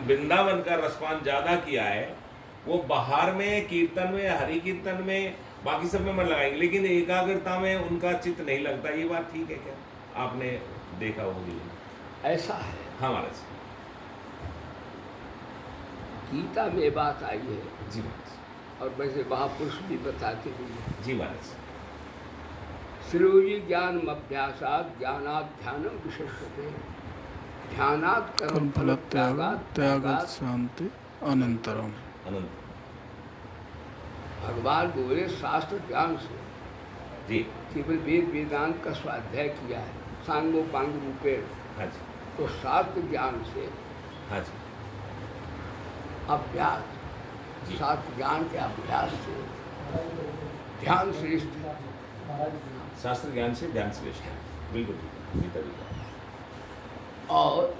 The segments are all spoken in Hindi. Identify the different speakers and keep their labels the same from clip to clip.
Speaker 1: वृंदावन का रसपान ज्यादा किया है, वो बाहर में कीर्तन में, हरि कीर्तन में, बाकी सब में मन लगाएंगे, लेकिन एकाग्रता में उनका चित्त नहीं लगता। ये बात ठीक है क्या? आपने देखा वो जीवन?
Speaker 2: ऐसा है।
Speaker 1: हाँ महाराज।
Speaker 2: गीता में बात आई है
Speaker 1: जी महाराज।
Speaker 2: और वैसे महापुरुष भी बताते हुए,
Speaker 1: जी महाराज।
Speaker 2: श्रेयोजी ज्ञान अभ्यासात ज्ञानात् ध्यानम विशिष्यते ध्यानात् कर्म फल
Speaker 3: त्यागात् शांति अनंतरम।
Speaker 1: अनंत।
Speaker 2: भगवान बोले शास्त्र ज्ञान से
Speaker 1: जी।
Speaker 2: केवल वेद वेदांत का स्वाध्याय किया है, सांगो पांग रूपेण,
Speaker 1: हाँ जी।
Speaker 2: तो शास्त्र ज्ञान से
Speaker 1: हाँ जी।
Speaker 2: अभ्यास,
Speaker 1: जी।
Speaker 2: शास्त्र ज्ञान के अभ्यास से ध्यान श्रेष्ठ है।
Speaker 1: शास्त्र ज्ञान से ध्यान श्रेष्ठ है। बिल्कुल ठीक है। गीता जी का।
Speaker 2: और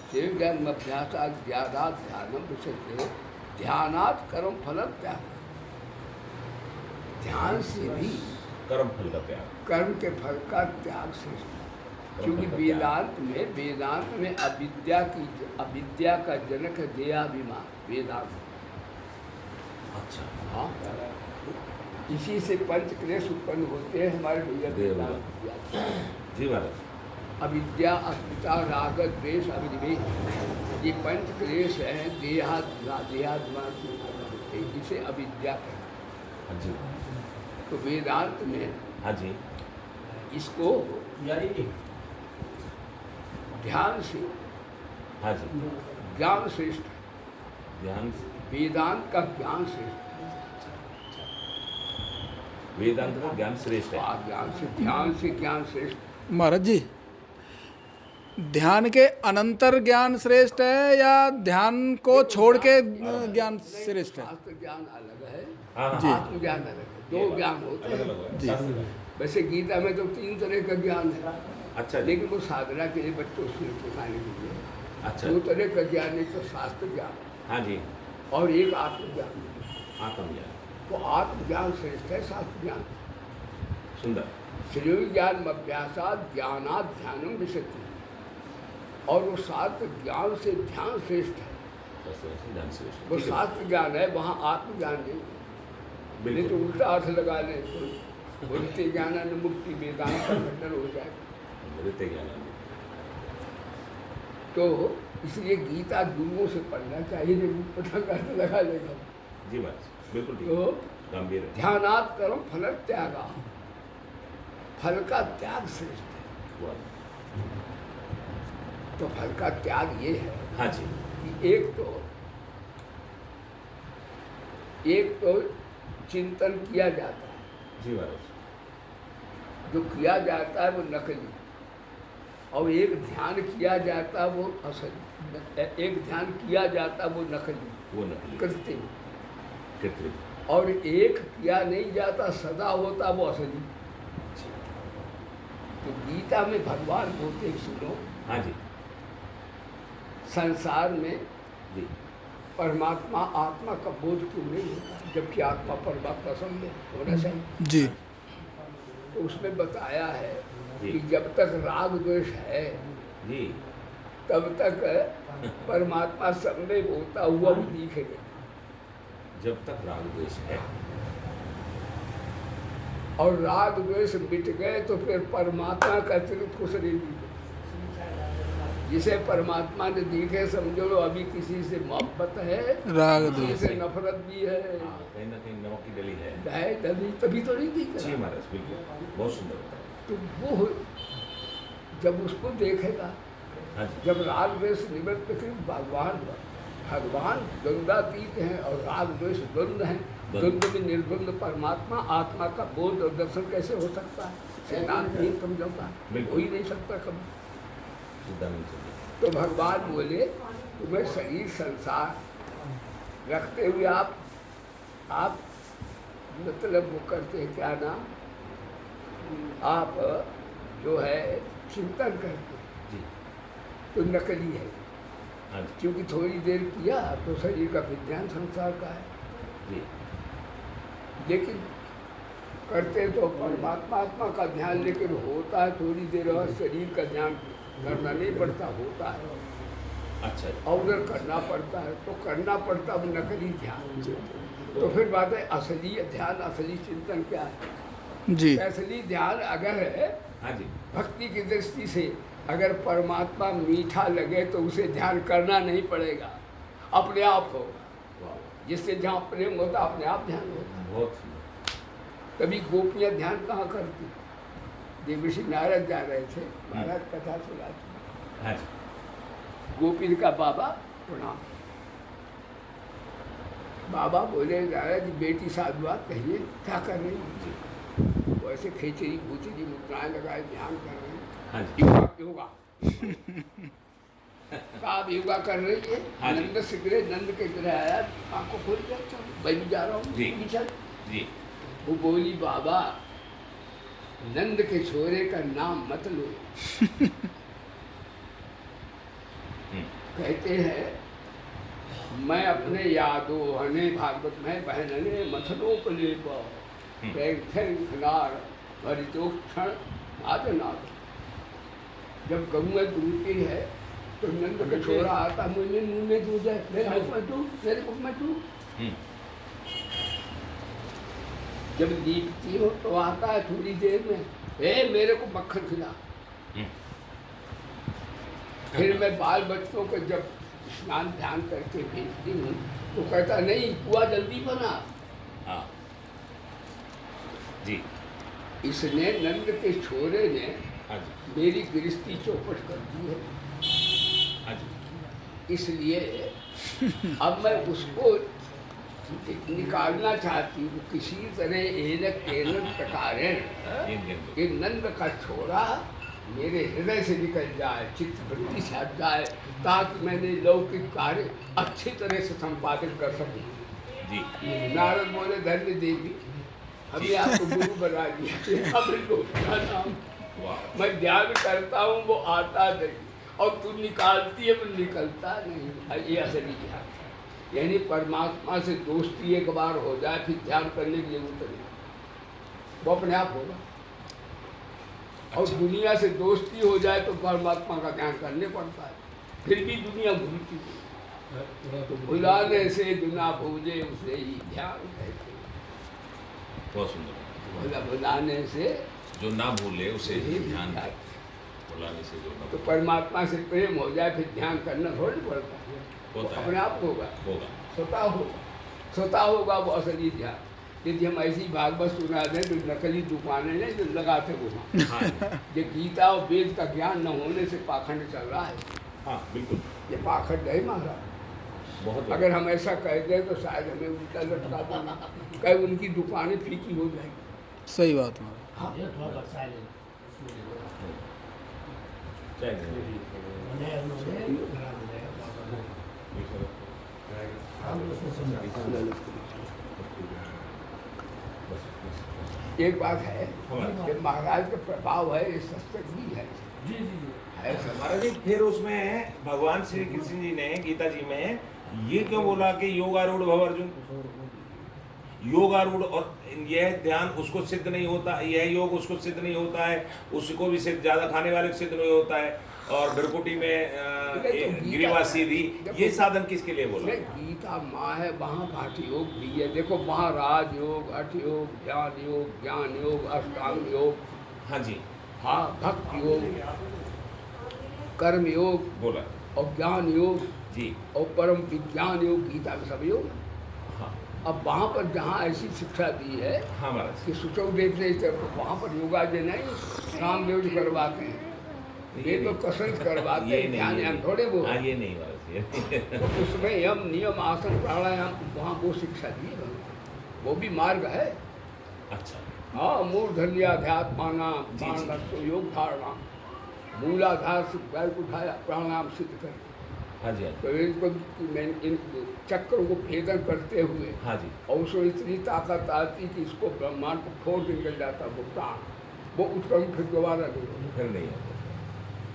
Speaker 2: श्रेय ज्ञान अभ्यासात ज्ञानात् ध्यानम विशिष्यते ध्यानात् कर्म फल त्याग। ध्यान से भी
Speaker 1: कर्म फल का त्याग।
Speaker 2: कर्म के फल का त्याग श्रेष्ठ है। क्योंकि वेदांत में अविद्या का जनक है देहाभिमान वेदांत।
Speaker 1: अच्छा।
Speaker 2: हाँ, इसी से पंच क्लेश उत्पन्न होते हैं हमारे भैया वेदांत।
Speaker 1: जी महाराज।
Speaker 2: अविद्या, अस्मिता, राग, द्वेष, अभिनिवेश, ये पंच क्लेश हैं देहाभिमान से उत्पन्न होते हैं, इसे अविद्या कहते हैं।
Speaker 1: हाँ जी।
Speaker 2: तो वेदांत में
Speaker 1: हाँ जी।
Speaker 2: इसको ध्यान से,
Speaker 1: हाँ जी।
Speaker 2: ज्ञान श्रेष्ठ है।
Speaker 1: ध्यान से
Speaker 2: वेदांत का ज्ञान श्रेष्ठ
Speaker 1: वेदांत का ज्ञान श्रेष्ठ है।
Speaker 2: है। ज्ञान से, ध्यान से ज्ञान श्रेष्ठ।
Speaker 3: महाराज जी, ध्यान के अनंतर ज्ञान श्रेष्ठ है या ध्यान को छोड़ के ज्ञान श्रेष्ठ है?
Speaker 2: शास्त्र ज्ञान अलग है,
Speaker 1: हाँ
Speaker 3: जी।
Speaker 2: आत्म ज्ञान अलग है, दो ज्ञान होते
Speaker 1: अलग
Speaker 2: हैं।
Speaker 1: अलग है।
Speaker 3: जी।
Speaker 1: शास्त्र का।
Speaker 2: वैसे गीता में तो 3 तरह का ज्ञान है,
Speaker 1: अच्छा जी।
Speaker 2: लेकिन वो साधना के लिए बच्चों से सिखाने के लिए
Speaker 1: अच्छा।
Speaker 2: 2 तरह का ज्ञान, एक तो शास्त्र ज्ञान
Speaker 1: हाँ जी।
Speaker 2: और एक आत्मज्ञान।
Speaker 1: आत्मज्ञान।
Speaker 2: तो आत्मज्ञान श्रेष्ठ है शास्त्र ज्ञान।
Speaker 1: सुंदर।
Speaker 2: श्रेय ज्ञान अभ्यासात ज्ञानात् ध्यानम विशति, और वो शास्त्र ज्ञान से ध्यान श्रेष्ठ है।
Speaker 1: ध्यान श्रेष्ठ।
Speaker 2: वो
Speaker 1: ठीक है।
Speaker 2: शास्त्र ज्ञान है, वहाँ आत्मज्ञान नहीं। नहीं तो
Speaker 1: बिल्कुल।
Speaker 2: उल्टा अर्थ लगा ले तो बोलते ज्ञान मुक्ति वेदांत का खंडन हो जाए।
Speaker 1: नृत्य ज्ञान।
Speaker 2: तो इसलिए गीता गुरुओं से पढ़ना चाहिए, नहीं पता अर्थ लगा लेगा।
Speaker 1: जी महाराज। बिल्कुल ठीक
Speaker 2: तो
Speaker 1: है। गंभीर है।
Speaker 2: ध्यानात् कर्म फल त्यागा, फल का त्याग श्रेष्ठ है।
Speaker 1: वाह।
Speaker 2: तो फल का त्याग ये है
Speaker 1: हाँ जी।
Speaker 2: कि एक तो चिंतन किया जाता है,
Speaker 1: जी महाराज।
Speaker 2: जो किया जाता है वो नकली, और एक ध्यान किया जाता है वो असली। एक ध्यान किया जाता है वो नकली,
Speaker 1: वो नकली।
Speaker 2: कृत्रिम,
Speaker 1: कृत्रिम।
Speaker 2: और एक किया नहीं जाता सदा होता वो असली। तो गीता में भगवान बोलते हैं, सुनो,
Speaker 1: हाँ जी।
Speaker 2: संसार में
Speaker 1: जी।
Speaker 2: परमात्मा आत्मा का बोध क्यों नहीं होता, जबकि आत्मा परमात्मा समझे होना चाहिए।
Speaker 3: जी।
Speaker 2: तो उसमें बताया है
Speaker 1: जी।
Speaker 2: कि जब तक राग द्वेष है
Speaker 1: जी।
Speaker 2: तब तक परमात्मा संदेह होता हुआ भी दिखेगा।
Speaker 1: जब तक राग द्वेष है।
Speaker 2: और राग द्वेष मिट गए तो फिर परमात्मा का अतिरिक्त कुछ नहीं दिखे। जिसे परमात्मा ने दिखे, समझो लो अभी किसी से मोहब्बत है,
Speaker 3: राग
Speaker 2: किसी
Speaker 3: द्वेष।
Speaker 2: से नफरत भी है,
Speaker 1: हाँ, कहीं ना कहीं नमक की डली है।
Speaker 2: तभी तो नहीं
Speaker 1: जी
Speaker 2: दिख रहा।
Speaker 1: महाराज। बिल्कुल। बहुत सुंदर बताया।
Speaker 2: तो वो जब उसको देखेगा,
Speaker 1: हाँ जी।
Speaker 2: जब राग द्वेष निवृत्त, फिर भगवान द्वंद्वातीत हैं और राग द्वेष द्वंद्व हैं। द्वंद्व में निर्द्वंद परमात्मा आत्मा का बोध और दर्शन कैसे हो सकता है? सिद्धांत नहीं समझौता, हो ही नहीं सकता कभी।
Speaker 1: सिद्धांत चलिए।
Speaker 2: तो भगवान बोले तुम्हें शरीर संसार रखते हुए आप मतलब वो करते हैं, क्या नाम, आप जो है चिंतन करते हैं,
Speaker 1: जी।
Speaker 2: तो नकली है।
Speaker 1: हाँ जी।
Speaker 2: क्योंकि थोड़ी देर किया तो शरीर का विज्ञान संसार का है,
Speaker 1: जी।
Speaker 2: लेकिन करते तो परमात्मा आत्मा का ध्यान, लेकिन होता है थोड़ी देर और शरीर का ध्यान करना नहीं पड़ता, होता है।
Speaker 1: अच्छा जी।
Speaker 2: और उधर करना पड़ता है, तो करना पड़ता वो नकली ध्यान। तो फिर बात है असली ध्यान, असली चिंतन क्या है?
Speaker 3: जी
Speaker 2: असली ध्यान अगर है
Speaker 1: हाँ जी।
Speaker 2: भक्ति की दृष्टि से, अगर परमात्मा मीठा लगे तो उसे ध्यान करना नहीं पड़ेगा, अपने आप होगा। जिससे जहाँ प्रेम होता अपने आप ध्यान होता।
Speaker 1: बहुत सुंदर।
Speaker 2: कभी गोपियाँ ध्यान कहाँ करती? देवर्षि नारद जा रहे थे, महाराज कथा सुनाते,
Speaker 1: हाँ जी।
Speaker 2: गोपी का बाबा प्रणाम। बाबा बोले नारद बेटी साधुआ कहिए क्या कर रही है? वो ऐसे खेचरी भूचरी मुद्राएं लगाए ध्यान कर रहे हैं।
Speaker 1: हाँ जी।
Speaker 2: योगा आप योगा कर रही है।
Speaker 1: हाँ जी।
Speaker 2: नंद सिगरे नंद के ग्रह आया, आंखों खोल के चलो मैं भी जा रहा हूँ
Speaker 1: जी।
Speaker 2: चल।
Speaker 1: जी।
Speaker 2: वो बोली बाबा नंद के छोरे का नाम मत लो। कहते हैं मैं अपने यादो हने भागवत में बहनने मथनो कलेब खनार हरितो क्षण आदनाद। जब गऊ दूती है तो नंद का छोरा आता, मुझे मुंह में दूध है, मेरे मुख में तू। जब दीपती हो तो आता है थोड़ी देर में, ए मेरे को मक्खन खिला। फिर मैं बाल बच्चों को जब स्नान ध्यान करके भेजती हूँ तो कहता नहीं कुआ जल्दी बना।
Speaker 1: हाँ जी।
Speaker 2: इसने नंद के छोरे ने
Speaker 1: हाँ जी।
Speaker 2: मेरी गृहस्थी चौपट कर दी है।
Speaker 1: हाँ जी।
Speaker 2: इसलिए अब मैं उसको निकालना चाहती हूँ किसी तरह एनक एनक प्रकारेण कि नंद का छोरा मेरे हृदय से निकल जाए, चित्तवृत्ति से हट जाए, ताकि मैंने लौकिक कार्य अच्छी तरह से संपादित कर सकूं।
Speaker 1: जी।
Speaker 2: नारद बोले धन्य देवी, हमने आपको गुरु बना दिया। मैं ध्यान करता हूँ वो आता नहीं, और तू निकालती है वो निकलता नहीं। ये असली ध्यान, यानी परमात्मा से दोस्ती एक बार हो जाए फिर ध्यान करने की जरूरत नहीं, वो अपने आप होगा। और दुनिया से दोस्ती हो जाए तो परमात्मा का ध्यान करने पड़ता है, फिर भी दुनिया भूलती है। तो भुलाने से दुना भूजे उसे ही ध्यान कहते हैं।
Speaker 1: बहुत सुंदर।
Speaker 2: भुलाने से
Speaker 1: जो ना भूले उसे ही ध्यान
Speaker 2: ध्यान।
Speaker 1: बुलाने से जो ना
Speaker 2: तो परमात्मा से प्रेम हो जाए फिर ध्यान करना थोड़ी पड़ता है,
Speaker 1: होता है।
Speaker 2: अपने आप होगा,
Speaker 1: होगा।
Speaker 2: स्वतः होगा वो असली ध्यान। यदि हम ऐसी भागवत सुना दें तो नकली दुकानें नहीं जो लगाते वो
Speaker 1: हाँ जी।
Speaker 2: ये गीता और वेद का ज्ञान न होने से पाखंड चल रहा है।
Speaker 1: हाँ बिल्कुल।
Speaker 2: ये पाखंड है महाराज।
Speaker 1: बहुत
Speaker 2: अगर हम ऐसा कह दें तो शायद हमें उल्टा लटका देना, कहीं उनकी दुकानें फीकी हो जाएगी।
Speaker 3: सही बात है।
Speaker 2: हाँ एक बात है कि महाराज का प्रभाव है, ये सत्संग भी है।
Speaker 1: जी जी जी।
Speaker 2: है
Speaker 1: महाराज जी फिर उसमें भगवान श्री कृष्ण जी ने गीता जी में ये क्यों बोला कि योगारूढ़ भव अर्जुन? योगारूढ़, और यह ध्यान उसको सिद्ध नहीं होता, यह योग उसको सिद्ध नहीं होता है, उसको भी सिद्ध, ज्यादा खाने वाले को सिद्ध नहीं होता है, और भ्रकुटी में गिरिवा सीधी, ये साधन किसके लिए बोला?
Speaker 2: गीता माँ है, वहाँ हठ योग भी है। देखो वहाँ राज योग, हठ योग, ज्ञान योग, अष्टांग योग,
Speaker 1: हाँ जी।
Speaker 2: हाँ भक्ति योग, कर्म योग
Speaker 1: बोला
Speaker 2: और ज्ञान योग
Speaker 1: जी,
Speaker 2: और परम विज्ञान योग, गीता में सब योग।
Speaker 1: हाँ
Speaker 2: अब वहाँ पर जहाँ ऐसी शिक्षा दी है
Speaker 1: हाँ महाराज।
Speaker 2: कि सुचौदेव ने तो वहाँ पर योगा जो नहीं रामदेव जी करवाते हैं, ये तो कसरत करवाते हैं, ध्यान ध्यान थोड़े वो।
Speaker 1: हाँ ये नहीं महाराज।
Speaker 2: तो उसमें यम नियम आसन प्राणायाम वहाँ वो शिक्षा दी है, वो भी मार्ग है।
Speaker 1: अच्छा।
Speaker 2: हाँ मूर्धन्याध्यात्माना
Speaker 1: जी, जी।
Speaker 2: प्राण योग धारणा, मूलाधार से पैर को उठाया प्राणायाम सिद्ध कर।
Speaker 1: हाँ जी।
Speaker 2: तो इनको इन चक्र को भेदन करते हुए
Speaker 1: हाँ जी।
Speaker 2: और उसको इतनी ताकत आती कि इसको ब्रह्मांड को फोड़ निकल जाता वो प्राण, वो उत्क्रम फिर दोबारा नहीं होता।
Speaker 1: फिर नहीं आता।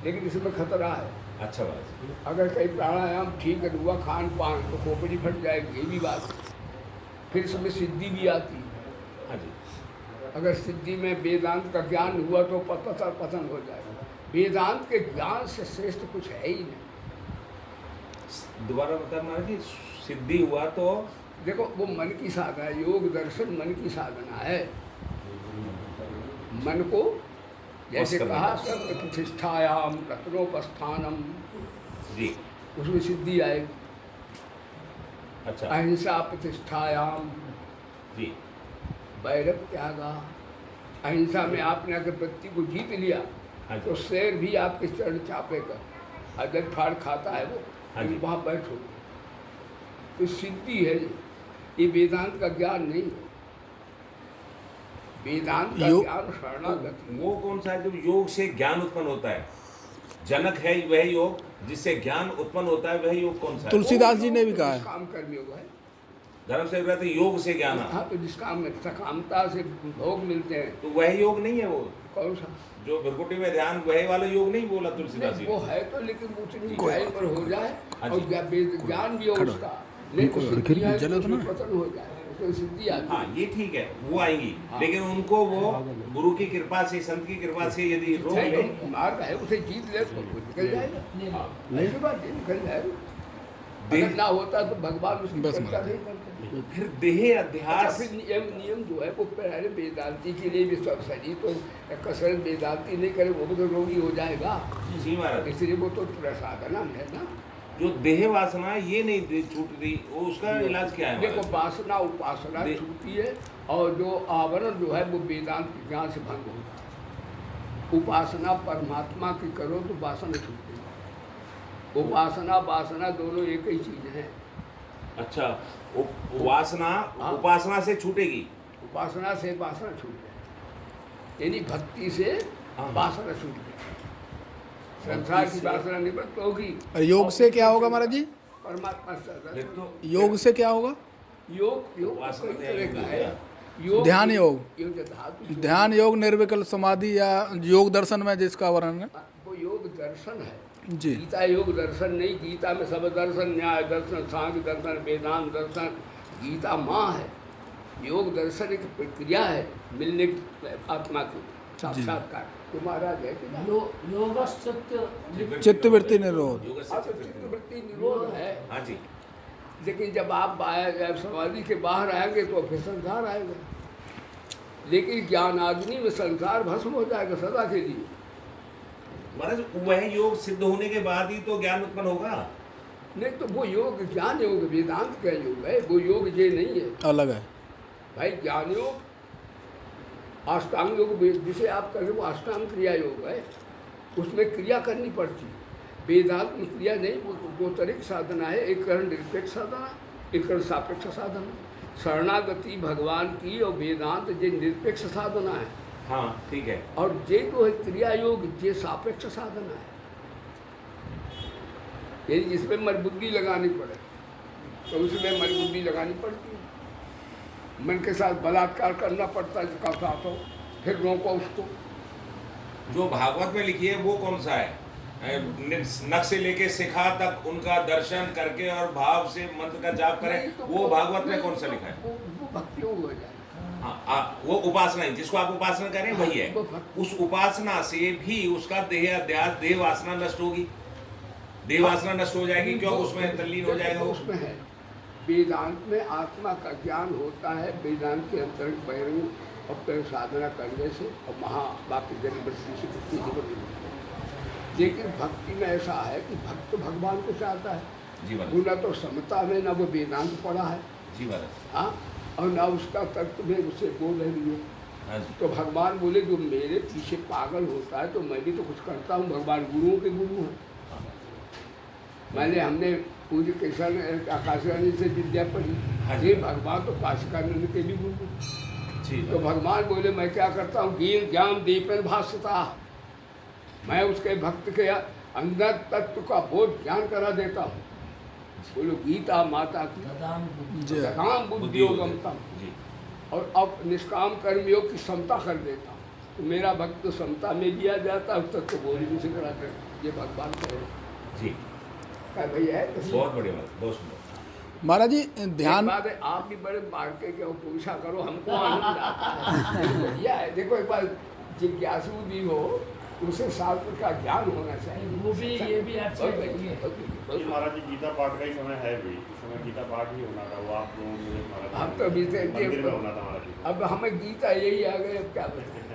Speaker 2: लेकिन इसमें खतरा है,
Speaker 1: अच्छा महाराज।
Speaker 2: अगर कहीं प्राणायाम ठीक है हुआ खान पान तो खोपड़ी फट जाएगी, ये भी बात। फिर इसमें सिद्धि भी आती है।
Speaker 1: हाँ जी।
Speaker 2: अगर सिद्धि में वेदांत का ज्ञान हुआ तो पतन हो जाएगा। वेदांत के ज्ञान से श्रेष्ठ कुछ है ही नहीं।
Speaker 1: दोबारा बता महाराज जी, सिद्धि हुआ तो
Speaker 2: देखो वो मन की साधना है, योग दर्शन मन की साधना है। मन को जैसे
Speaker 1: करने
Speaker 2: कहा
Speaker 1: का।
Speaker 2: सत्य प्रतिष्ठायाम रत्नोपस्थानम,
Speaker 1: जी,
Speaker 2: उसमें सिद्धि आएगी।
Speaker 1: अच्छा
Speaker 2: अहिंसा प्रतिष्ठायाम,
Speaker 1: जी,
Speaker 2: वैरव त्यागा। अहिंसा में आपने अगर बत्ती को जीत लिया
Speaker 1: हाँ
Speaker 2: तो
Speaker 1: जी,
Speaker 2: शेर भी आपके चरण चापेगा, अगर फाड़ खाता है वो,
Speaker 1: हाँ जी।
Speaker 2: वहाँ बैठो। तो सिद्धि है ये वेदांत का ज्ञान नहीं है। वेदांत का
Speaker 3: योग-
Speaker 2: ज्ञान शरणागति है।
Speaker 1: वो कौन सा है जब योग से ज्ञान उत्पन्न होता है? जनक है वह योग, जिससे ज्ञान उत्पन्न होता है, वह योग कौन सा है?
Speaker 3: तुलसीदास जी ने भी
Speaker 2: वो
Speaker 3: कहा
Speaker 2: जिस
Speaker 3: है।
Speaker 2: काम कर्म योग है।
Speaker 1: धर्म से कहते हैं योग से ज्ञान।
Speaker 2: हाँ, तो जिस काम में सकामता से भोग मिलते हैं।
Speaker 1: तो वह योग नहीं है वो
Speaker 2: कौन सा?
Speaker 1: जो भृकुटी में ध्यान, वह वाला योग नहीं बोला तुलसीदास जी
Speaker 2: नहीं, वो
Speaker 1: ने।
Speaker 2: है तो, लेकिन उतनी ऊंचाई पर हो जाए
Speaker 1: हाँ
Speaker 2: और
Speaker 1: जी।
Speaker 2: ज्ञान भी हो उसका, नहीं तो सिद्धि है तो उसमें पतन हो जाए, उसमें सिद्धि आती
Speaker 1: हाँ,
Speaker 2: है।
Speaker 1: ये ठीक है, वो आएंगी,
Speaker 2: हाँ।
Speaker 1: लेकिन उनको वो गुरु की कृपा से, संत की कृपा से यदि रोक
Speaker 2: नहीं
Speaker 1: ले,
Speaker 2: तो मार्ग है, उसे जीत ले तो वो निकल जाएगा। हाँ, ऐसी बात नहीं, निकल जाएगा। अगर ना होता तो भगवान उसकी
Speaker 3: बस
Speaker 2: चर्चा
Speaker 3: महाराज।
Speaker 2: नहीं करते।
Speaker 1: फिर देह
Speaker 2: अच्छा,
Speaker 1: अध्यास।
Speaker 2: फिर नियम जो है वो पहले वेदांती के लिए भी सब सही, तो कसरत वेदांती नहीं करे वो भी तो रोगी हो जाएगा।
Speaker 1: जी महाराज,
Speaker 2: इसलिए वो तो प्रसाधना है ना।
Speaker 1: जो देह वासना ये नहीं छूट रही, वो उसका इलाज क्या है
Speaker 2: देखो,
Speaker 1: महाराज?
Speaker 2: वासना उपासना
Speaker 1: दे-
Speaker 2: छूटती है, और जो आवरण जो है वो वेदांत ज्ञान से भंग होता है। उपासना परमात्मा की करो तो वासना छूटती है। उपासना वासना दोनों एक ही चीज है।
Speaker 1: अच्छा, वासना
Speaker 2: हाँ।
Speaker 1: उपासना से छूटेगी।
Speaker 2: उपासना से वासना छूट जाए, यानी भक्ति से
Speaker 1: हाँ।
Speaker 2: वासना छूट जाए। संसार की
Speaker 1: से-
Speaker 2: वासना निवृत्त होगी।
Speaker 3: और योग से क्या होगा महाराज जी?
Speaker 2: परमात्मा से
Speaker 1: फिर तो
Speaker 3: योग से क्या होगा?
Speaker 2: योग योग
Speaker 1: वासना
Speaker 2: कई
Speaker 1: त्याग
Speaker 2: तरह का
Speaker 1: हो
Speaker 2: है।
Speaker 1: गया।
Speaker 2: योग
Speaker 3: ध्यान योग।
Speaker 2: योग धातु योग।
Speaker 3: ध्यान योग, निर्विकल्प समाधि, या योग दर्शन में जिसका वर्णन है।
Speaker 2: वो योग दर्शन है।
Speaker 3: जी।
Speaker 2: गीता योग दर्शन नहीं, गीता में सब दर्शन, न्याय दर्शन, सांख्य दर्शन, वेदांत दर्शन, गीता माँ है। योग दर्शन एक प्रक्रिया है मिलने की आत्मा की, साक्षात्कार। तो महाराज है कि नहीं?
Speaker 3: चित्तवृत्ति निरोध।
Speaker 1: योग से
Speaker 2: हाँ, तो
Speaker 1: चित्त निरोध।
Speaker 2: चित्तवृत्ति निरोध है।
Speaker 1: हाँ जी,
Speaker 2: लेकिन जब आप समाधि के बाहर आएंगे तो फिर संसार आएगा, लेकिन ज्ञान आदमी में संसार भस्म हो जाएगा सदा के लिए।
Speaker 1: महाराज वह योग सिद्ध होने के बाद ही तो ज्ञान उत्पन्न होगा।
Speaker 2: नहीं तो वो योग ज्ञान योग वेदांत का योग है, वो योग ये नहीं है
Speaker 3: अलग है।
Speaker 2: भाई। ज्ञान योग अष्टांग योग जिसे आप कर रहे हो वो अष्टांग क्रिया योग है, उसमें क्रिया करनी पड़ती है। वेदांत में क्रिया नहीं, वो दो तरह साधना है, एक करण निरपेक्ष साधना, एक करण सापेक्ष साधना। शरणागति भगवान की और वेदांत ये निरपेक्ष साधना है,
Speaker 1: हाँ ठीक है।
Speaker 2: और ये जो है क्रिया योग ये सापेक्ष साधना है। यदि जिसमें मजबूती लगानी पड़े तो उसमें मजबूती लगानी पड़ती है। मन के साथ बलात्कार करना पड़ता है, जिसका साथ हो, फिर रोको उसको।
Speaker 1: जो भागवत में लिखी है वो कौन सा है? नख से लेके शिखा तक उनका दर्शन करके और भाव से मंत्र का जाप
Speaker 2: नहीं
Speaker 1: करें,
Speaker 2: तो
Speaker 1: वो भागवत में कौन सा लिखा है?
Speaker 2: वो भक्ति योग हो जाएगा।
Speaker 1: हाँ, वो उपासना है, जिसको आप उपासना करें वही है।
Speaker 2: वो भक्ति।
Speaker 1: उस उपासना से भी उसका देह अध्यास, देह वासना नष्ट होगी, देह वासना नष्ट हो जाएगी, क्यों? उसमें तल्लीन हो जाएगा वो।
Speaker 2: उसमें है वेदांत में आत्मा का ज्ञान होता है, वेदांत के अंतर्गत बहिर्मुख और साधना करने से, और महा बाकी जन्म वृत्ति से वृत्ति जीवन मिलती है। लेकिन भक्ति में ऐसा है कि भक्त भगवान को चाहता है,
Speaker 1: जी
Speaker 2: वो
Speaker 1: महाराज,
Speaker 2: न तो समता में न वो वेदांत पढ़ा है,
Speaker 1: जी महाराज,
Speaker 2: हाँ, और न उसका तर्क में उसे बोल रही है।
Speaker 1: हाँ जी,
Speaker 2: तो भगवान बोले जो मेरे पीछे पागल होता है तो मैं भी तो कुछ करता हूँ। भगवान गुरुओं के गुरु हैं। मैंने हमने पूज्य कृष्ण आकाशवाणी से विद्या पढ़ी,
Speaker 1: हाँ जी।
Speaker 2: ये भगवान तो काशिकानंद के भी गुरु हैं।
Speaker 1: जी
Speaker 2: तो भगवान बोले मैं क्या करता हूँ, ज्ञान दीपन भाषता, मैं उसके भक्त के अंदर तत्व का बोध ज्ञान करा देता हूँ। बोलो गीता माता की
Speaker 3: जी।
Speaker 2: काम बुद्धि योगम तम,
Speaker 1: जी,
Speaker 2: और अब निष्काम कर्म योग की समता कर देता हूँ। तो मेरा भक्त तो समता में दिया जाता है, तक तो बोली मुझे करा कर, ये भगवान कहे
Speaker 1: जी,
Speaker 2: क्या भैया है तो
Speaker 1: बहुत बढ़िया बात, बहुत सुंदर।
Speaker 3: महाराज जी
Speaker 2: एक
Speaker 3: ध्यान।
Speaker 2: बात है, आप भी बड़े मार के क्या पूछा करो, हमको आनंद आता है। बढ़िया है। देखो एक बार जिज्ञासु भी हो उसे शास्त्र का ज्ञान होना चाहिए।
Speaker 4: वो भी ये भी अच्छी
Speaker 2: बहुत
Speaker 4: है।
Speaker 2: बढ़िया, बहुत बढ़िया।
Speaker 5: ये महाराज जी गीता पाठ का ही समय है भी, इस समय गीता पाठ ही होना था, वो आप लोगों ने महाराज जी
Speaker 2: हम तो अभी से
Speaker 5: मंदिर में होना था महाराज जी।
Speaker 2: अब हमें गीता यही आ गए, अब क्या बताएं।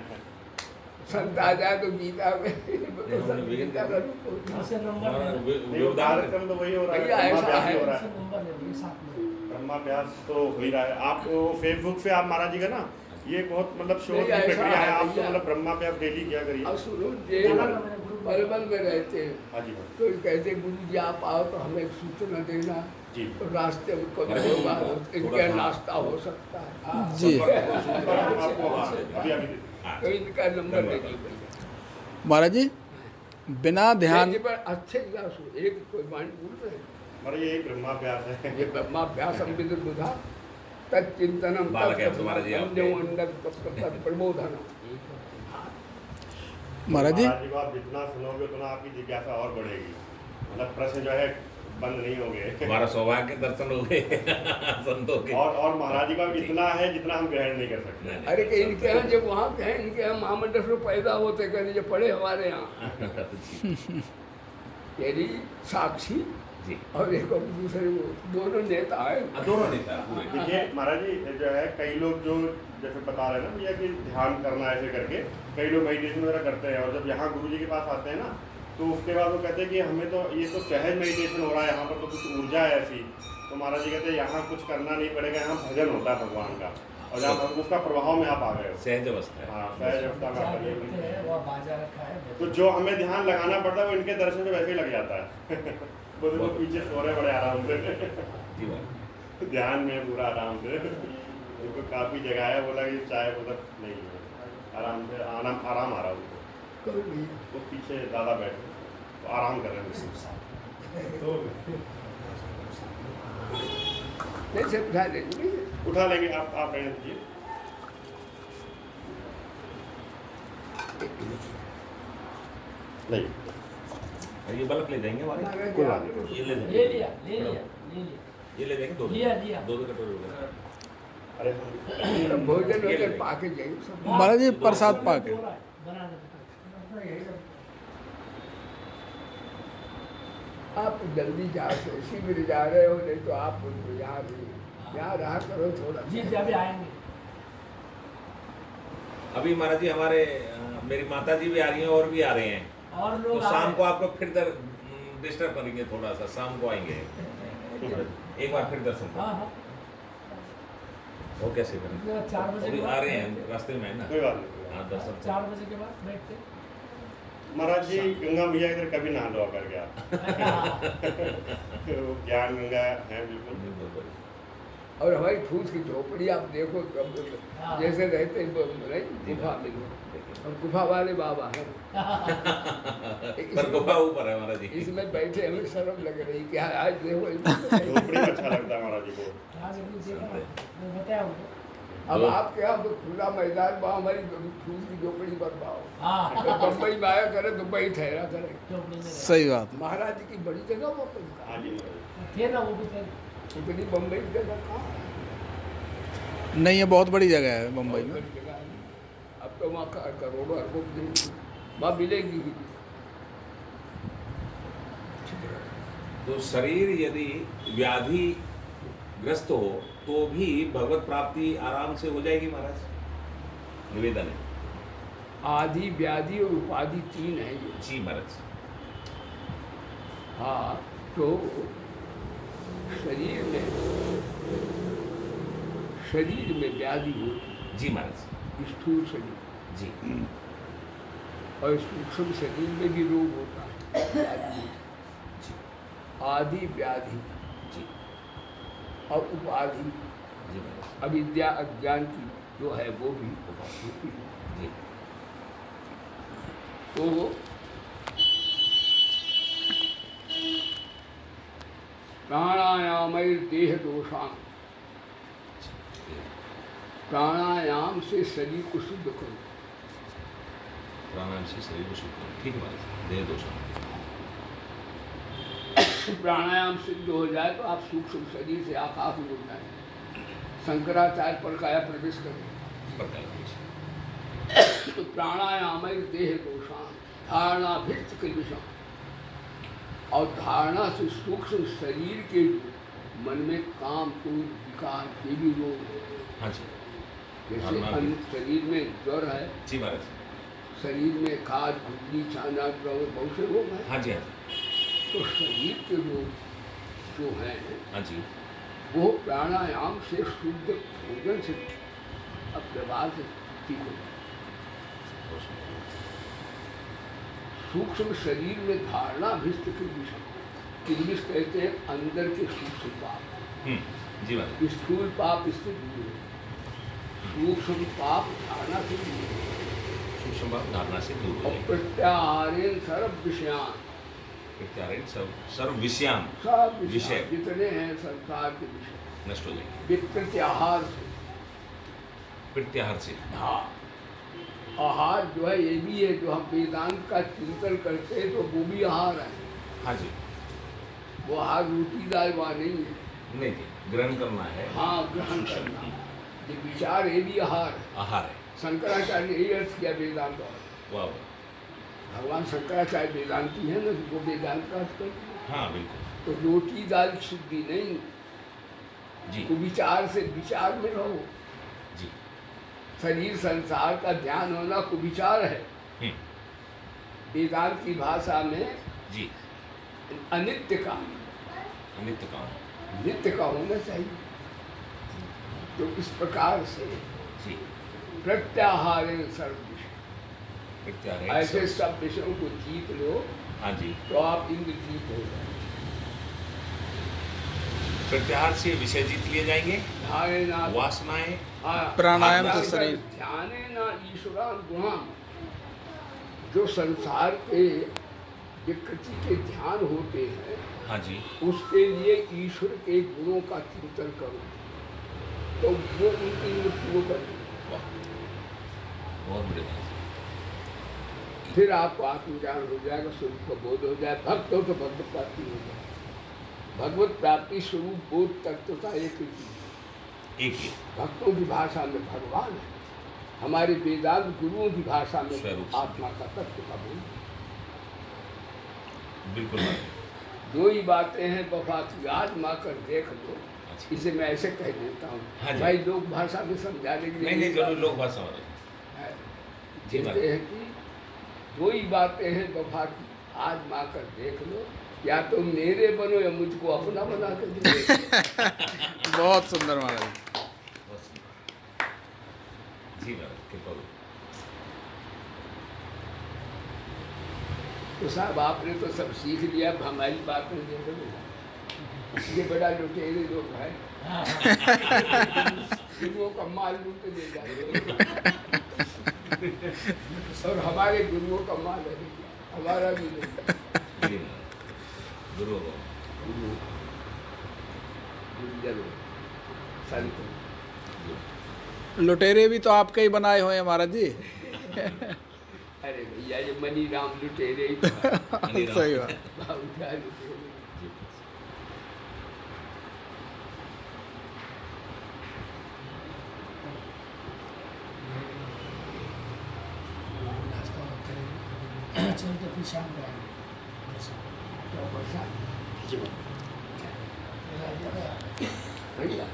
Speaker 2: संत आ जाए तो गीता में गीता का रूप होता है।
Speaker 4: इससे नंबर
Speaker 1: हाँ,
Speaker 4: ले लो।
Speaker 5: नहीं, उदाहरण क्रम तो वही हो रहा है,
Speaker 2: भैया, ऐसा
Speaker 5: ब्रह्माभ्यास ही
Speaker 2: है।
Speaker 5: हो रहा
Speaker 4: इससे
Speaker 5: है,
Speaker 4: नंबर ले लो, साथ में।
Speaker 5: ब्रह्माभ्यास तो हो ही रहा है। आप फेसबुक पे आप महाराज जी का ना ये बहुत मतलब शोध
Speaker 2: नहीं,
Speaker 5: की
Speaker 2: ऐसा
Speaker 5: प्रक्रिया है,
Speaker 2: है
Speaker 5: आप तो
Speaker 2: भैया।
Speaker 5: मतलब ब्रह्माभ्यास डेली क्या करिए।
Speaker 2: अब सुनो, जे पलवल में रहते हैं
Speaker 5: हाँ जी हाँ
Speaker 2: तो कहते गुरु जी आप आओ तो हमें सूचना देना,
Speaker 5: जी।
Speaker 2: तो रास्ते में कभी
Speaker 1: अरे,
Speaker 2: होगा,
Speaker 1: थोड़ा
Speaker 2: इनका
Speaker 1: सा-
Speaker 2: नाश्ता हो सकता है। हाँ।
Speaker 3: जी
Speaker 5: आपको अभी अभी दे
Speaker 1: हाँ,
Speaker 2: तो इनका नंबर दे दीजिए भैया।
Speaker 3: महाराज जी बिना ध्यान
Speaker 2: जी, पर अच्छे क्लास हो, एक कोई माइंड भूल रहे हैं।
Speaker 5: महाराज ये ब्रह्माभ्यास है।
Speaker 2: ये ब्रह्माभ्यास विद बुधा तच्चिंतनम
Speaker 1: बालक है तुम्हारा जी, आपके।
Speaker 2: प्रबोधन।
Speaker 3: महाराज जी
Speaker 5: को आप जितना सुनोगे उतना आपकी जिज्ञासा और बढ़ेगी, मतलब प्रश्न जो है बंद नहीं होंगे।
Speaker 1: हमारा सौभाग्य दर्शन हो गए संतों के।
Speaker 5: और महाराज जी का भी इतना है जितना हम ग्रहण नहीं कर सकते।
Speaker 1: नहीं,
Speaker 2: अरे कि इनके यहाँ जब वहाँ के हैं, इनके यहाँ महामंडल में पैदा होते कहते जो पढ़े हमारे यहाँ
Speaker 1: जी,
Speaker 2: यानी साक्षी
Speaker 1: जी।
Speaker 2: और एक और दूसरे वो दोनों नेता है।
Speaker 1: दोनों नेता पूरे।
Speaker 5: देखिए महाराज जी जो है कई लोग जो जैसे बता रहे हैं ना भैया कि ध्यान करना ऐसे करके, कई लोग मेडिटेशन वगैरह करते हैं, और जब यहाँ गुरु जी के पास आते हैं ना तो उसके बाद वो कहते हैं कि हमें तो ये तो सहज मेडिटेशन हो रहा है, यहाँ पर तो कुछ ऊर्जा है ऐसी। तो महाराज जी कहते हैं यहाँ कुछ करना नहीं पड़ेगा, यहाँ भजन होता है भगवान का, और जहाँ उसका प्रभाव में आप आ गए हो।
Speaker 1: सहज अवस्था है।
Speaker 5: हाँ सहज अवस्था में आप
Speaker 4: देखते
Speaker 5: आ
Speaker 4: हैं,
Speaker 5: गए।
Speaker 4: वहाँ बाजा रखा है।
Speaker 5: तो जो हमें ध्यान लगाना पड़ता है वो इनके दर्शन में वैसे ही लग जाता है। वो देखो पीछे सो रहे बड़े आराम से,
Speaker 1: जी बात।
Speaker 5: ध्यान में पूरा आराम से। उनको काफ़ी जगह है, बोला कि चाय मतलब नहीं है, आराम से आराम आ रहा है उनको।
Speaker 2: कोई नहीं।
Speaker 5: वो पीछे दादा बैठे तो आराम कर रहे हैं। तो
Speaker 2: नहीं से उठा लेंगे।
Speaker 5: उठा लेंगे, आप रहने दीजिए। नहीं
Speaker 1: ये बल्ब ले जाएंगे हमारे।
Speaker 5: कोई बात नहीं।
Speaker 1: ये ले जाएंगे।
Speaker 4: ले लिया, ले लिया, ले लिया।
Speaker 1: ये ले जाएंगे दो।
Speaker 4: लिया।
Speaker 1: दो कटोरे हो गए।
Speaker 5: अरे
Speaker 2: तो भोजन वोजन पाके जाएंगे सब।
Speaker 3: महाराज जी प्रसाद पाके
Speaker 4: बना देते।
Speaker 2: आप जल्दी जा से शिविर जा रहे हो, नहीं तो आप यहाँ रहा करो थोड़ा।
Speaker 4: जी जी, अभी आएंगे।
Speaker 1: अभी महाराज जी हमारे मेरी माता जी भी आ रही हैं और भी आ रहे हैं,
Speaker 4: और
Speaker 1: तो
Speaker 4: लोग
Speaker 1: शाम को आपको फिर डिस्टर्ब करेंगे थोड़ा सा, शाम को आएंगे एक बार फिर दर्शन
Speaker 4: हाँ
Speaker 1: करें।
Speaker 4: हाँ,
Speaker 1: वो कैसे करें?
Speaker 4: 4 बजे
Speaker 1: अभी
Speaker 4: के
Speaker 1: आ
Speaker 4: बाद
Speaker 1: रहे हैं रास्ते में है ना।
Speaker 5: कोई बात नहीं।
Speaker 1: हाँ दर्शन
Speaker 4: 4 बजे के बाद बैठते।
Speaker 5: महाराज जी गंगा मैया इधर कभी नहा लो करके आप। वो ज्ञान गंगा है बिल्कुल।
Speaker 2: और हमारी फूस की झोपड़ी आप देखो तो
Speaker 4: हाँ।
Speaker 2: जैसे रहते हैं नहीं गुफा में, और गुफा वाले बाबा हैं।
Speaker 1: पर गुफा ऊपर है महाराज जी।
Speaker 2: इसमें बैठे हमें शर्म लग रही कि आज देखो इसमें।
Speaker 5: झोपड़ी में अच्छा लगता है महाराज जी को।
Speaker 4: हाँ, जब देखा मैं बताया उनको।
Speaker 2: अब आपके यहाँ तो खुला मैदान बा, हमारी फूस की झोपड़ी पर बाओ।
Speaker 4: हाँ,
Speaker 2: तो बम्बई में आया करे, दुबई ठहरा करे।
Speaker 4: झोपड़ी में रहे।
Speaker 3: सही बात है।
Speaker 2: महाराज जी की बड़ी जगह वो अपनी
Speaker 5: हाँ जी महाराज
Speaker 4: थे ना, वो भी थे।
Speaker 2: इतनी बम्बई की जगह कहाँ है?
Speaker 3: नहीं ये बहुत बड़ी जगह है मुंबई
Speaker 2: बहुत
Speaker 3: में।
Speaker 2: बड़ी जगह है। अब तो वहाँ करोड़ों अरबों की वहाँ मिलेगी ही।
Speaker 1: तो शरीर यदि व्याधि ग्रस्त हो तो भी भगवत प्राप्ति आराम से हो जाएगी महाराज। निवेदन है।
Speaker 2: आदि व्याधि और उपाधि 3 है ये।
Speaker 1: जी महाराज।
Speaker 2: हाँ, तो शरीर में व्याधि होती,
Speaker 1: जी महाराज।
Speaker 2: स्थूल शरीर,
Speaker 1: जी
Speaker 2: और सूक्ष्म शरीर में भी रोग होता है, व्याधि होती। आदि व्याधि
Speaker 1: जी
Speaker 2: और उपाधि,
Speaker 1: जी महाराज।
Speaker 2: अविद्या अज्ञान की जो है वो भी होती है।
Speaker 1: जी
Speaker 2: तो प्राणायामय देह दोषान, प्राणायाम से शरीर को शुद्ध करो।
Speaker 1: प्राणायाम से शरीर को शुद्ध करो। ठीक है महाराज। देह दोष।
Speaker 2: प्राणायाम सिद्ध हो जाए तो आप सूक्ष्म शरीर से आकाश में उड़ जाए। शंकराचार्य पर काया प्रवेश करें। तो प्राणायाम देह दोषान, धारणा भित्त कलविषम, और धारणा से सूक्ष्म शरीर के मन में काम क्रोध विकार के भी रोग है।
Speaker 1: हाँ जी
Speaker 2: जैसे
Speaker 1: धारणा
Speaker 2: शरीर में ज्वर है,
Speaker 1: जी महाराज।
Speaker 2: शरीर में खाद खुजली छाना बहुत से रोग हैं।
Speaker 1: हाँ जी हाँ जी
Speaker 2: तो शरीर के रोग जो हैं
Speaker 1: हाँ जी
Speaker 2: वो प्राणायाम से शुद्ध भोजन से अब व्यवहार से ठीक हो जाए। सूक्ष्म शरीर में धारणा भिष्ट किलबिश कहते हैं अंदर के सूक्ष्म पाप।
Speaker 1: जी महाराज।
Speaker 2: स्थूल पाप इससे दूर है, सूक्ष्म पाप धारणा से दूर है।
Speaker 1: सूक्ष्म भाव धारणा से दूर हो
Speaker 2: और
Speaker 1: जाएगी।
Speaker 2: प्रत्याहारेण सर्व विषयान,
Speaker 1: प्रत्याहारेण सर्व विषयान,
Speaker 2: सब
Speaker 1: विषय।
Speaker 2: विषय जितने हैं संसार के विषय
Speaker 1: नष्ट हो जाएंगे
Speaker 2: प्रत्याहार से।
Speaker 1: प्रत्याहार से।
Speaker 2: हाँ, आहार जो है ये भी है, जो हम वेदांत का चिंतन करते हैं तो वो भी आहार है।
Speaker 1: हाँ जी
Speaker 2: वो आहार रोटी दाल वहाँ नहीं है।
Speaker 1: नहीं जी ग्रहण करना है।
Speaker 2: हाँ, ग्रहण करना, ये विचार ये भी आहार है।
Speaker 1: आहार है।
Speaker 2: शंकराचार्य ने यही अर्थ किया वेदांत का।
Speaker 1: वाह
Speaker 2: भगवान शंकराचार्य वेदांती है ना, वो वेदांत का अर्थ करते हैं।
Speaker 1: हाँ बिल्कुल
Speaker 2: तो रोटी दाल शुद्धि नहीं,
Speaker 1: जी
Speaker 2: कुविचार से विचार में रहो।
Speaker 1: जी।
Speaker 2: शरीर संसार का ध्यान होना कुविचार है। वेदांत की भाषा में
Speaker 1: जी
Speaker 2: अनित्य का,
Speaker 1: नित्य काम।
Speaker 2: नित्य का होना चाहिए। तो इस प्रकार से
Speaker 1: जी
Speaker 2: प्रत्याहार सर्व विषय,
Speaker 1: प्रत्याहार
Speaker 2: ऐसे सब विषयों को जीत लो
Speaker 1: हाँ जी।
Speaker 2: तो आप इंद्रजीत हो जाए।
Speaker 1: प्रत्याहार से विषय जीत लिए जाएंगे।
Speaker 2: धारेना
Speaker 1: वासनाएं
Speaker 3: प्राणायाम
Speaker 1: तो
Speaker 3: शरीर।
Speaker 2: ध्याने ना ईश्वरान गुणान, जो संसार के विकृति के ध्यान होते हैं
Speaker 1: हाँ जी
Speaker 2: उसके लिए ईश्वर के गुणों का चिंतन करो तो वो उनकी मृत्यु कर देगा।
Speaker 1: वाह बहुत बड़ी बात।
Speaker 2: फिर आपको आत्मज्ञान हो जाएगा, स्वरूप का बोध हो जाए। भक्त हो तो भक्त प्राप्ति हो जाए। भगवत प्राप्ति स्वरूप बोध तत्व का एक ही चीज है।
Speaker 1: एक ही
Speaker 2: भक्तों की भाषा में भगवान है, हमारे वेदांत गुरुओं की भाषा में
Speaker 1: स्वरूप।
Speaker 2: आत्मा का तत्व का बोध।
Speaker 1: बिल्कुल बात।
Speaker 2: दो ही बातें हैं वफा की, आत्मा कर देख लो।
Speaker 1: अच्छा।
Speaker 2: इसे मैं ऐसे कह देता हूँ,
Speaker 1: हाँ जी।
Speaker 2: भाई लोग भाषा में समझाने के लिए
Speaker 1: नहीं नहीं जरूर लोग भाषा वाले
Speaker 2: है।
Speaker 1: जी
Speaker 2: कहते हैं कि दो ही बातें हैं वफा की, आत्मा कर देख लो, या तो मेरे बनो या मुझको अपना बना कर दो।
Speaker 3: बहुत सुंदर महाराज।
Speaker 1: बस जी महाराज कृपा करो।
Speaker 2: तो साहब आपने तो सब सीख लिया, अब हमारी बात में देखो ना, ये बड़ा लुटेरे लोग हैं। गुरुओं का माल लूट ले जाते और हमारे गुरुओं का माल है, हमारा भी नहीं।
Speaker 1: जी महाराज गुरु हो।
Speaker 2: गुरुजनों, संतों,
Speaker 3: लुटेरे भी तो आपके ही बनाए हुए हैं महाराज जी।
Speaker 2: अरे भैया ये मनी राम लुटेरे ही तो हैं।
Speaker 3: सही बात।
Speaker 2: बाबू क्या लुटेरे।
Speaker 4: नाश्ता करेंगे, चलते फिर शाम को आएंगे।
Speaker 2: तो बरसात
Speaker 4: मेरा जगह
Speaker 2: भैया